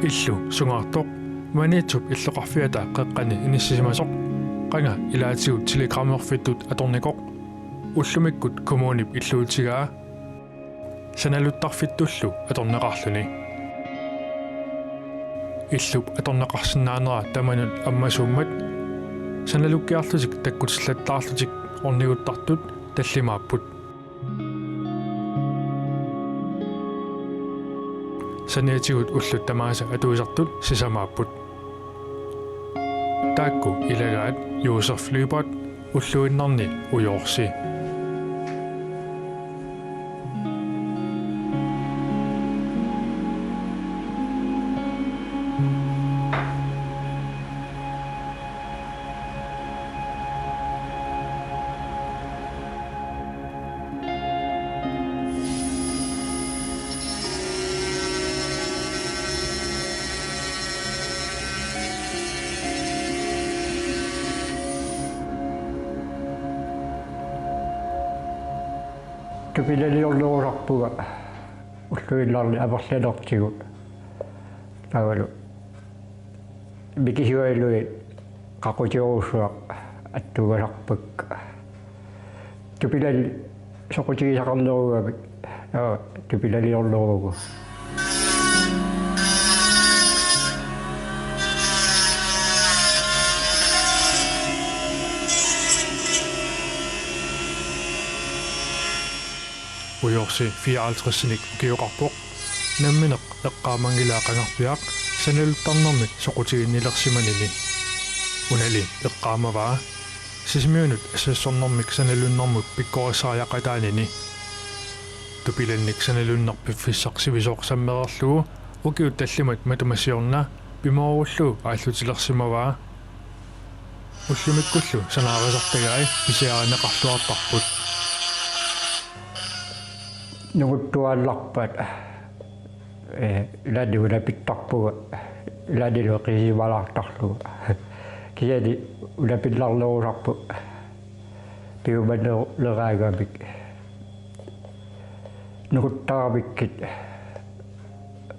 illu sungaartoq maniitup illoqarfiata qeqqani inissimasoq qanga ilaatigut telegrammerfittut atornikoq ullumikkut kommunip illuutigaa sanaluttarfittullu atorneqarluni illup atorneqarsinnaanera tamanut ammasummat sanalukkiarlutik takkutillattaarlutik orniguttartut tallimaapput saniatigut ullut tamaasa atuisartut sisamaapput taakku ilagaat Josef-Lybert ulluinnarni ujoorsi Tupilaliorluurarpuga ulluillarni aperlanertigu tavalu mikisuailui qaqutiorussuaq attugalarpak tupilali soqutigisaqarnerugapik tupilaliorluurugu uyorsi 54-nik ukiuqarpoq nammineq eqqaamangilaaqangarpiaq sanaluttarnermi soqutiginnilersimanini unali eqqaamavaa sismiunut assassornermik sanalunnermut pikkorissaariaqataanini tupilannik sanalunnerpiffissarsivisoorsammererlugu ukiut tallimat matumassiorna pimoorullu aallutilersimavaa ullumikkullu sanaarisartagai pisiaraneqarluartarput nuguttuallarpat iladuguna pittarpuga iladilu qisimalartarlugu kiali ulapillarlerusarpu piumannereraagapik nuguttarapikkit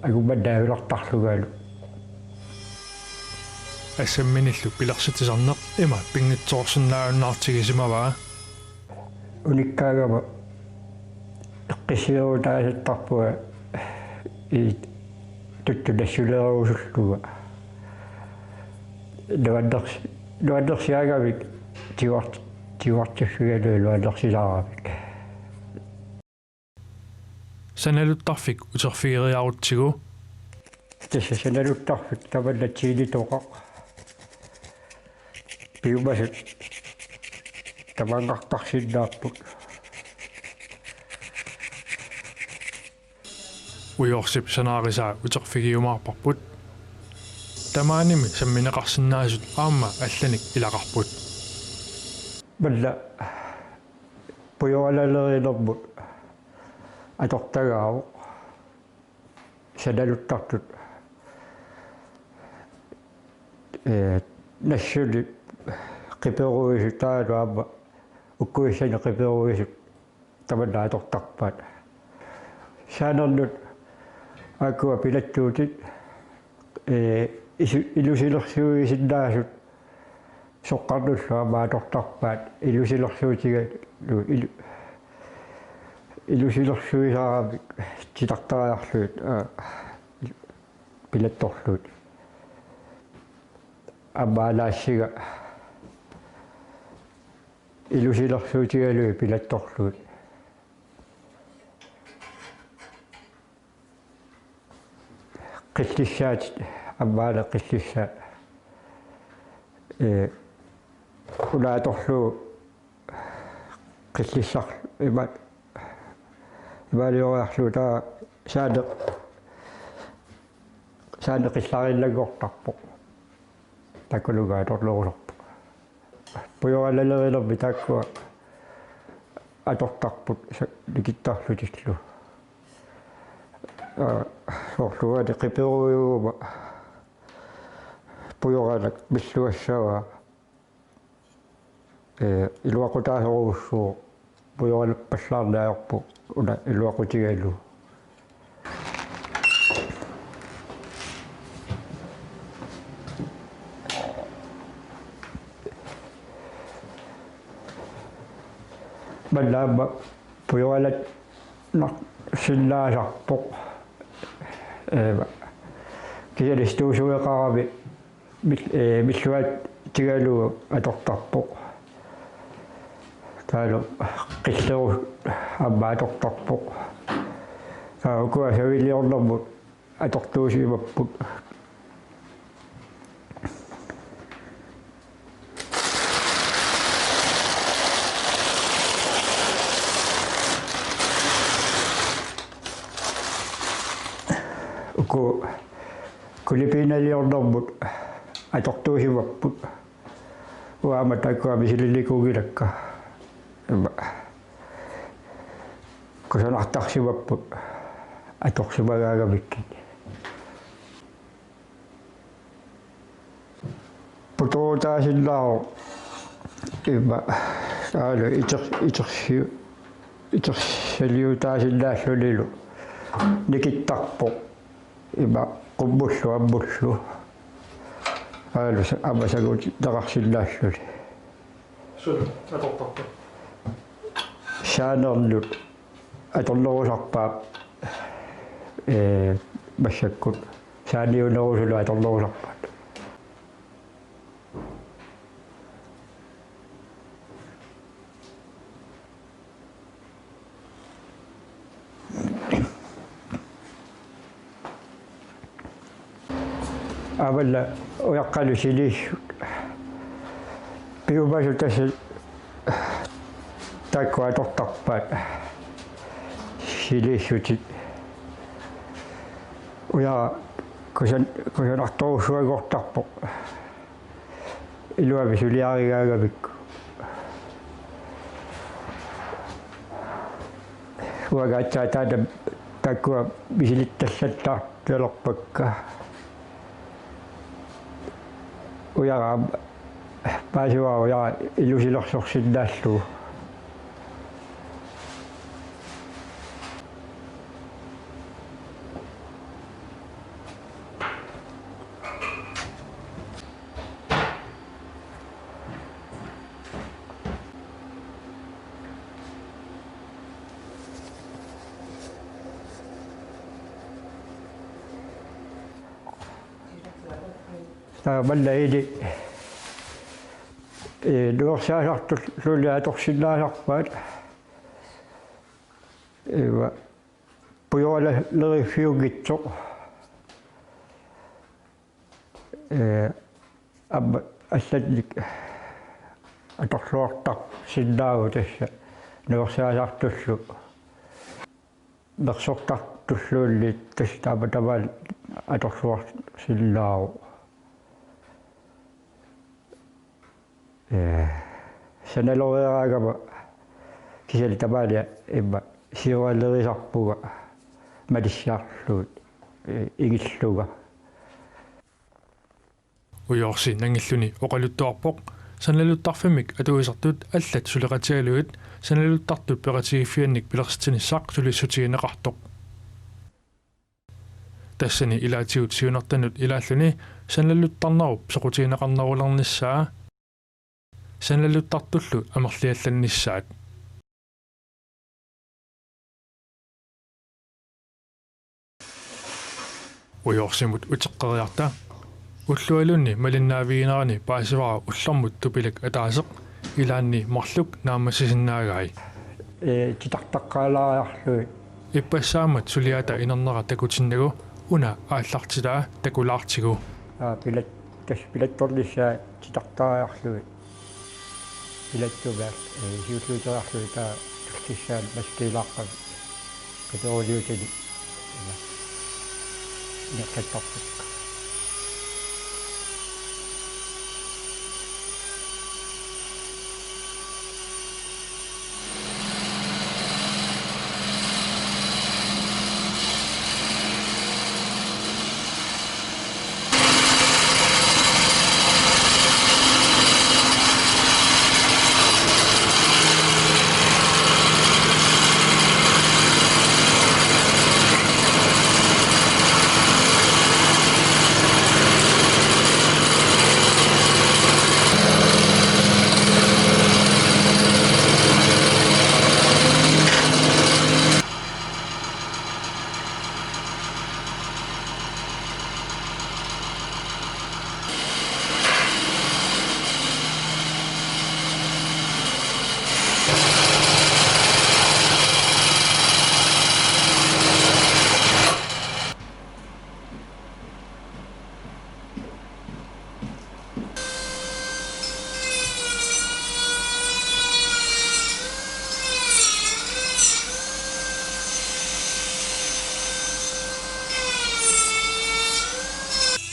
agumannaavilartarlugalu assamminillu pilarsitsisarneq ima pingitsoorsinnaannaartigisimavaa unikkaagama qisiruutaasittarpuga tuttunassuleeruusulluga nuannersiagavik tiuartussugalu nuannersilaarapik sanaluttarfik uterfigeriarutsigu tassa sanaluttarfik tamannatsiinitoqa piumasut tamangartarsinnaarput ujorsip sanaarisaa uterfigiumaarparput tamaanimi sammineqarsinnaasut aamma allanik ilaqarput malla pujoalalerinermut atortagaavu sanaluttartut nassuli qiperuisut taalu aamma ukkuissani qiperuisut tamanna atortarpaat saanerlut akkua pilattuutit ilusilersuisinnaasut soqqarnullu amaatortarpaat ilusilersuutigalu ilusilersuisaaramik titartariarluut pilattorluut ammaanaassiga ilusilersuutigalu pilattorluut qillissaat ammaana qillissaa unaatorlu qillissar imalioriarlu taa saane qillarillaguortarpoq takkulugaatorluusorpoq pujoalalerinermi taakkua atortarput nikittarlutillu soorlugaani qiperuiuuma pujoranak milluassavaa iluaqutaasoruussuu pujoraleppallaarnaajorpu una iluaqutigalu Malaba puyoalat nak sillaasarpoq kisialistuusueqaravi milluat tigalugu atortarpoq taalu qilleru amma atortarpoq ukua saviliornermut atortuusiimapput kulipinaliornermut atortuusimapput uama takkua misilillikugilakka kusanartarsimapput atorsimagaagamikkit putuutaasillaaro imma taalu itersialiutaasillaallunilu nikittarpoq imma qummullu ammullu aalu ammasagut taqarsillaalluni atortartu saanerlut atornerusarpaap massakkut saaniunerusulu atornerusarpaat avalla uyaqqalu siliissut piumasu tässä takkua atortarpaat siliissutit uya kusanartorussuagortarpoq iluami suliarigaagamikku uagaatsaa taana takkua misilittassattaartualerpakka uyaraa paasuaa uyaraa ilusilorsorsinnaallugu mallaiili nuorsaasartullu atorsillaasarpaat iva pujoalaleriffiungitsoq amma аллатник аторлуартар синнаагу тасса нуорсаасартуллу мерсортартуллуулли тасса таама тамаал аторлуар силлаагу саналориараагама кисали тамаалиа имма сиуалерисарпуга малиссаарлуут игиллуга уйорси нангиллуни оқалуттуарпоқ саналуттарфимик атуисартут аллат сулеқатигалуит саналуттартут пеқатигиффианник пилерситиниссаақ сулиссутигинеқартоқ тассани илаатигут сиунертанут илааллуни саналуттарнаруп соқутигинеқарнарулерниссаа саналуттартуллу амерлиалланниссаат уйорсимут утеққериарта уллуалунни малиннаавигинерани паасивара уллэрмут тупилак атаасеқ илаанни марлук наамассисиннаагай титартаққаалаариарлуит иппассаамат сулиата инернера такутиннагу уна ааллартилаа такулаартигу пилатторлиссаа титартаариарлуит пилаттуваа сиуллутерарлуита тултиссаан маскилааққав катеролиутили нертаттарпакка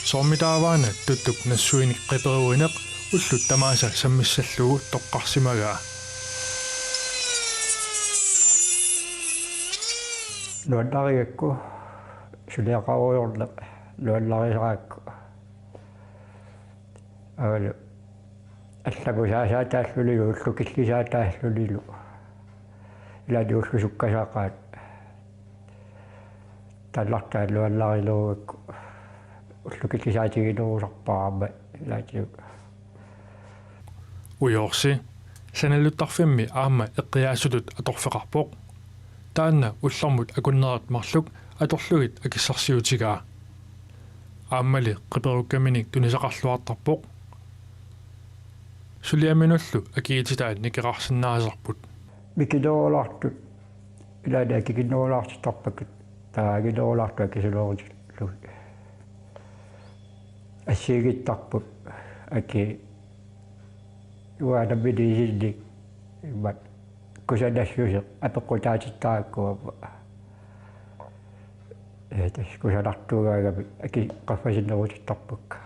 Soormitaavaana tuttuk nassuinik qiperuineq ullut tamaasa sammissallugu toqqarsimagaa. Luallariakku suliaqaruyorleq luallarisaraakku avalu аллагусаасаа тааллулигу уллукиллисаа тааллулилу илаадиуллусуккасаақаат таллартааллуалларилуугакку уллукиллисаатигилуусарпаарама илаатиу Uyorsi sanaluttarfimmi aamma eqqiaasutut atorfeqarpoq taanna ullarmut akunnerat marluk atorlugit akissarsiutigaa aammali qiperukkaminik tunisaqarluartarpoq suliaminullu akiititaa nikerarsinnaasarput mikiloolartut ilaada kikinnoolaartitarpakut taagiloolartu akisulooritillu ассигиттарпут аки уаанаммилисилли иммат кусанассусе апеққутаатиттааккуапа тас кусанартуугаагами аки қаффасиннерутиттарпакка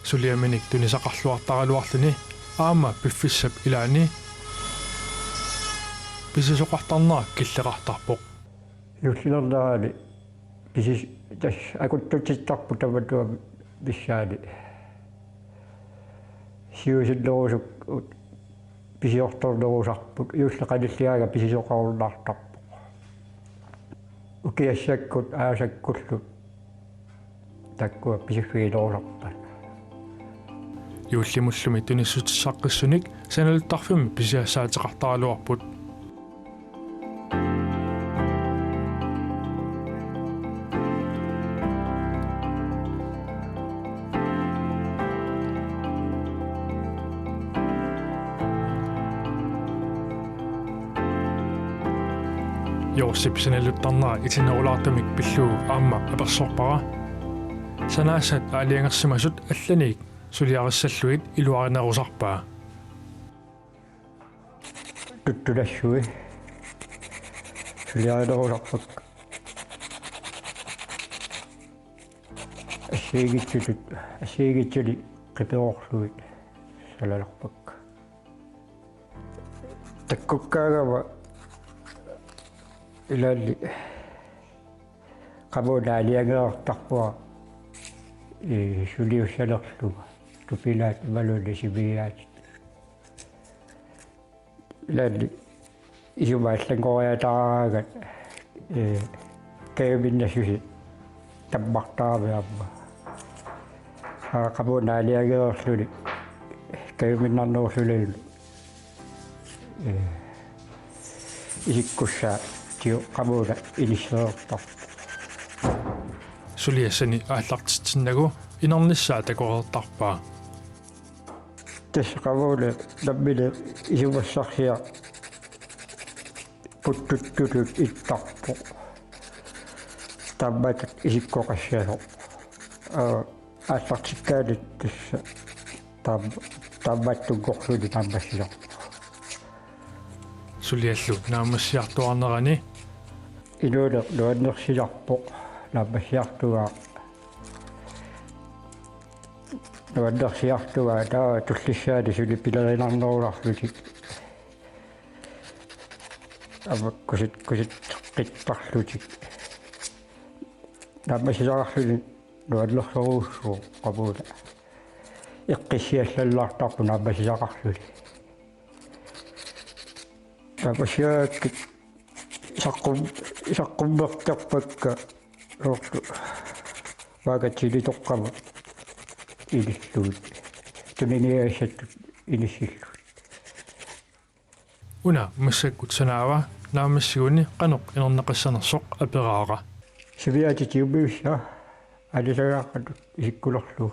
suliaminik tunisaqarluartaraluarluni aamma piffissap ilaani pisisoqartarnera killeqartarpoq юллернаали писис тас акуттутиттарпу таматуа писсаали сиусиллерусук писиорторнерусарпут юллекалиллиага писисоқаруллаартарпу укиассаккут аасаккуллу таккуа писиффигилерусарпа юуллимуллуми туниссутиссаққиссуник саналуттарфимми писиассаатеқартаралуарпут Yorsip sanaluttarnera itinerulaartamik pilluu aamma apersorpara sanaasat aaliangersimasut allanik suliarissalluit iluarinerusarpaa туттулассуи сулиаалерусарпак ассигитсули қиперорлуит салаларпак таккуккаагава илалли қабунаалиангеэртарпуа сулиуссалерлуга тупилаат малулли сибиаат илалли исумааллангориатаараагат кэвиннасуси таммартаавиамма қабунаалиангеэрлули кэвиннарнерусулилу исиккуссаа тио қамуна илиссеэртар suliassani ааллартитсиннагу инернissaа такорертарпаа тас қамуна наммиле исумассарсиа путтуттулут иттарпо тамматат исиккоқассаасо ааллартиккаанит тасса тамматтуггорлуни таммассилар suliallu naamassiartuarnerani илууле луаннерсиларпо наамассиартугаа луаннерсиартугаа таа туллиссаали сули пилеринарнеруларлутик ама кусит қиттарлутик наамассиларарлуни луаннерсоруussuu qamula иққиссиаллаллаартарпу наамассилақарлуни Tapasiakit saqqummaqtarpakka roortu vaagatsili toqqama ilissuut tuniniaassattu ilissillut una massakkut sanaava naamassiguunni qanuq inerneqassanersoq aperaara siviatitiumiussa alisagaaqatut isikkulerlu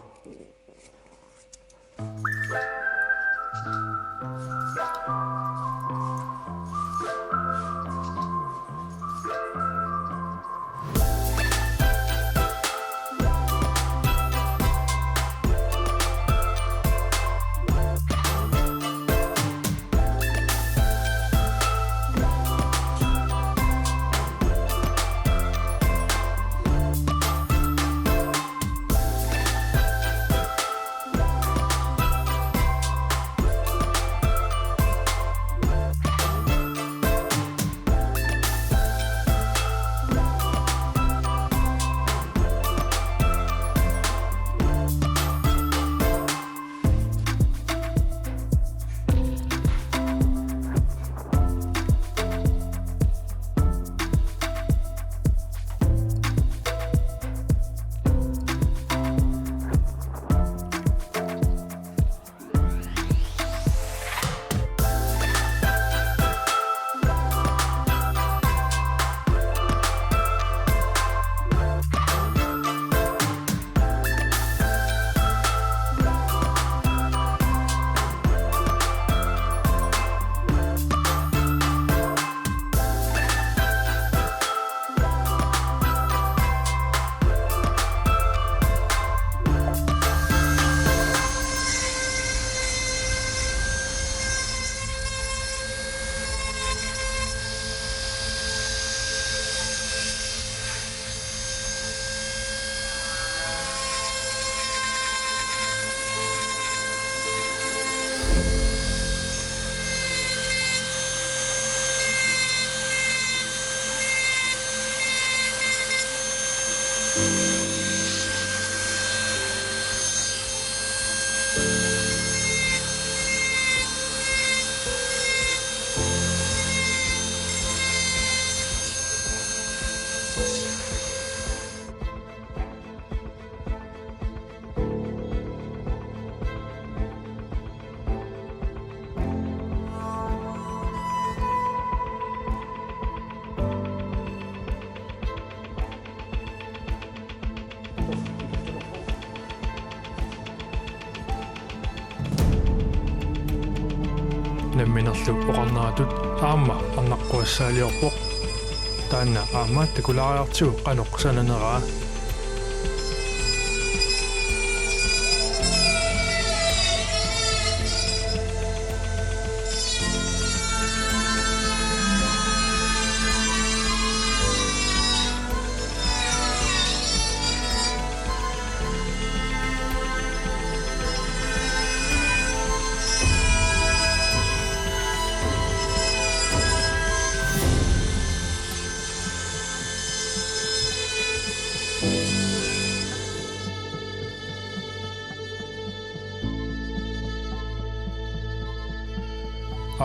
намминерлу оқарнаратут аама арнаққуассаалиорпоқ таанна аама такулаариартигу қаноқ сананераа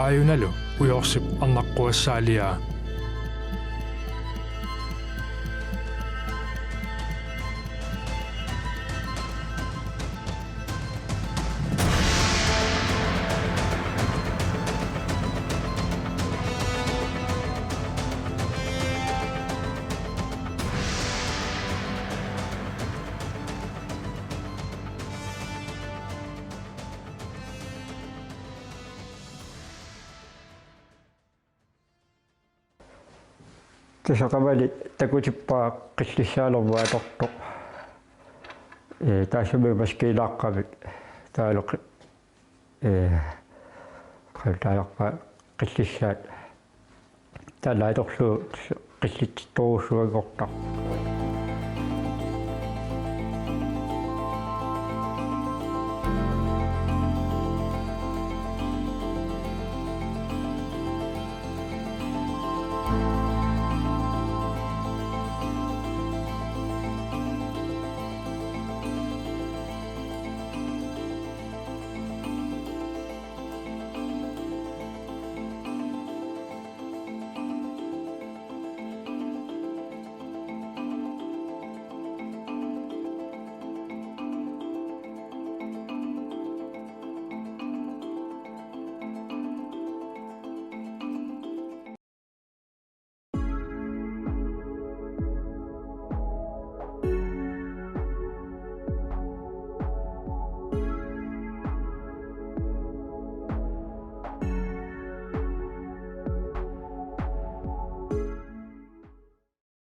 ааюналу уйорсип арнаққуассаалиаа тусақавали такутиппаа қиллиссаалервааторто таасуми маскилааққавик таалоқ қалтаалерпа қиллиссаат талааторлу қиллитторусуагортар